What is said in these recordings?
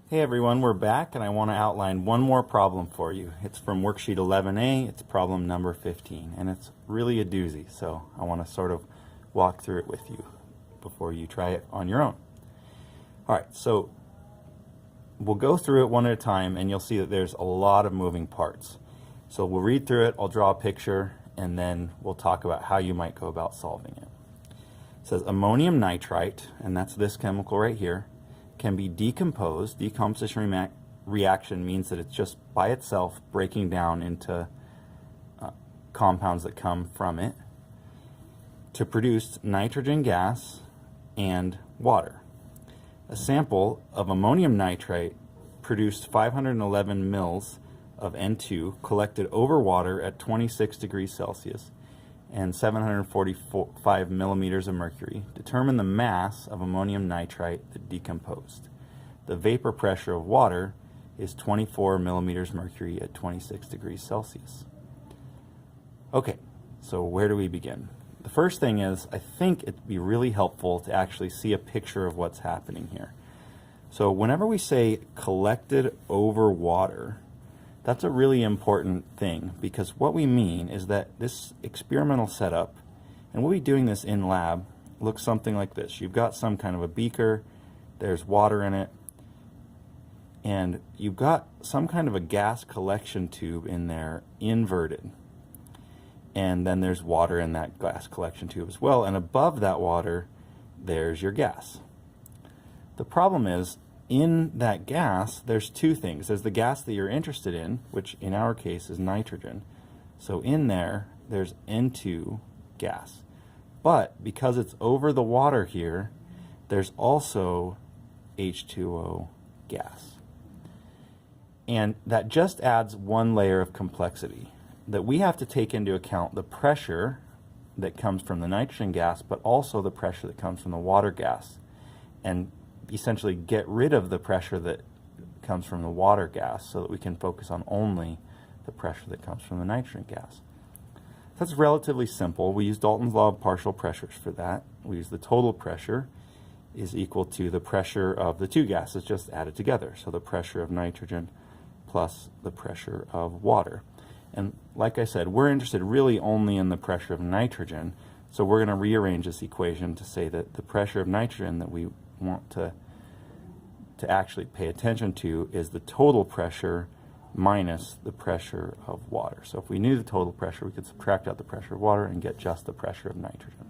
Hey everyone, we're back and I want to outline one more problem for you. It's from worksheet 11A, it's problem number 15, and it's really a doozy, so I want to sort of walk through it with you before you try it on your own. Alright, so we'll go through it one at a time and you'll see that there's a lot of moving parts. So we'll read through it, I'll draw a picture, and then we'll talk about how you might go about solving it. It says ammonium nitrite, and that's this chemical right here, can be decomposed. Decomposition reaction means that it's just by itself breaking down into compounds that come from it to produce nitrogen gas and water. A sample of ammonium nitrate produced 511 mils of N2 collected over water at 26 degrees Celsius and 745 millimeters of mercury. Determine the mass of ammonium nitrite that decomposed. The vapor pressure of water is 24 millimeters mercury at 26 degrees Celsius. Okay, so where do we begin? The first thing is, I think it'd be really helpful to actually see a picture of what's happening here. So whenever we say collected over water, that's a really important thing, because what we mean is that this experimental setup, and we'll be doing this in lab, looks something like this. You've got some kind of a beaker, there's water in it, and you've got some kind of a gas collection tube in there inverted. And then there's water in that gas collection tube as well, and above that water, there's your gas. The problem is, in that gas, there's two things. There's the gas that you're interested in, which in our case is nitrogen. So in there, there's N2 gas. But because it's over the water here, there's also H2O gas. And that just adds one layer of complexity, that we have to take into account the pressure that comes from the nitrogen gas, but also the pressure that comes from the water gas, and essentially get rid of the pressure that comes from the water gas so that we can focus on only the pressure that comes from the nitrogen gas. That's relatively simple. We use Dalton's law of partial pressures for that. We use the total pressure is equal to the pressure of the two gases just added together. So the pressure of nitrogen plus the pressure of water. And like I said, we're interested really only in the pressure of nitrogen. So we're going to rearrange this equation to say that the pressure of nitrogen that we want to actually pay attention to is the total pressure minus the pressure of water. So if we knew the total pressure, we could subtract out the pressure of water and get just the pressure of nitrogen.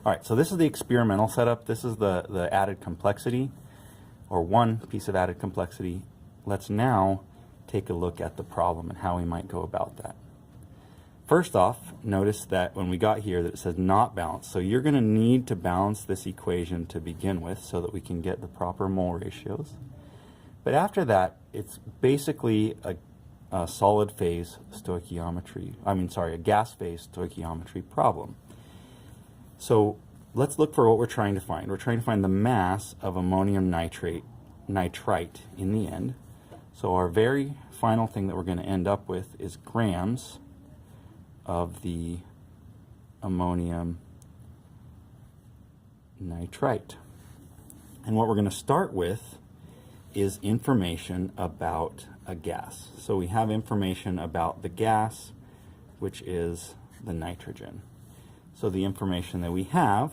All right, so this is the experimental setup. This is the added complexity, or one piece of added complexity. Let's now take a look at the problem and how we might go about that. First off, notice that when we got here that it says not balanced. So you're going to need to balance this equation to begin with so that we can get the proper mole ratios. But after that, it's basically a solid phase stoichiometry, a gas phase stoichiometry problem. So let's look for what we're trying to find. We're trying to find the mass of ammonium nitrite in the end. So our very final thing that we're going to end up with is grams of the ammonium nitrite. And what we're going to start with is information about a gas. So we have information about the gas, which is the nitrogen. So the information that we have,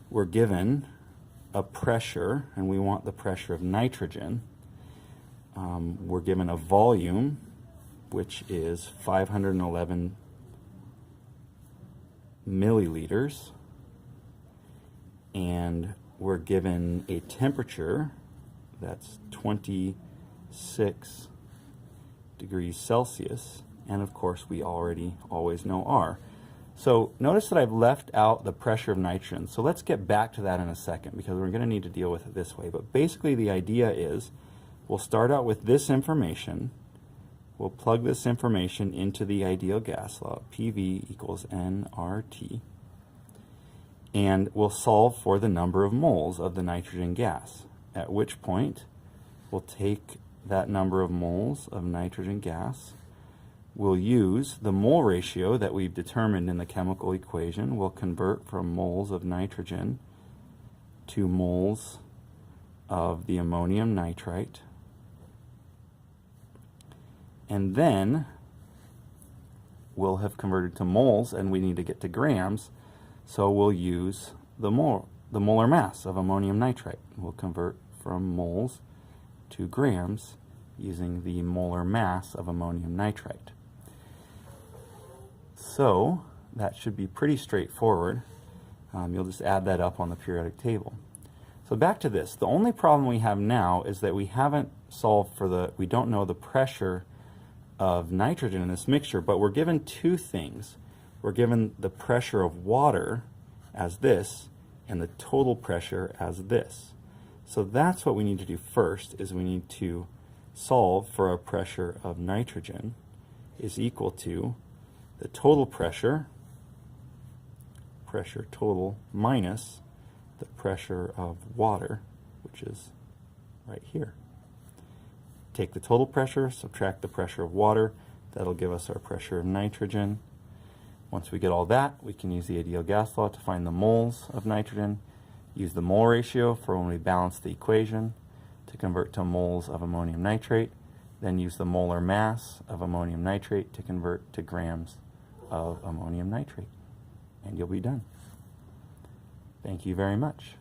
we're given a pressure, and we want the pressure of nitrogen. We're given a volume, which is 511 milliliters, and we're given a temperature that's 26 degrees Celsius, and of course we always know R. So notice that I've left out the pressure of nitrogen. So let's get back to that in a second, because we're going to need to deal with it this way. But basically the idea is we'll start out with this information. We'll plug this information into the ideal gas law, PV equals nRT, and we'll solve for the number of moles of the nitrogen gas, at which point we'll take that number of moles of nitrogen gas, we'll use the mole ratio that we've determined in the chemical equation, we'll convert from moles of nitrogen to moles of the ammonium nitrite. And then we'll have converted to moles, and we need to get to grams, so we'll use the molar mass of ammonium nitrite. We'll convert from moles to grams using the molar mass of ammonium nitrite. So that should be pretty straightforward. You'll just add that up on the periodic table. So back to this. The only problem we have now is that we haven't solved for we don't know the pressure of nitrogen in this mixture, but we're given two things. We're given the pressure of water as this and the total pressure as this. So that's what we need to do first, is we need to solve for a pressure of nitrogen is equal to the total pressure total minus the pressure of water, which is right here. Take the total pressure, subtract the pressure of water, that'll give us our pressure of nitrogen. Once we get all that, we can use the ideal gas law to find the moles of nitrogen, use the mole ratio for when we balance the equation to convert to moles of ammonium nitrate, then use the molar mass of ammonium nitrate to convert to grams of ammonium nitrate. And you'll be done. Thank you very much.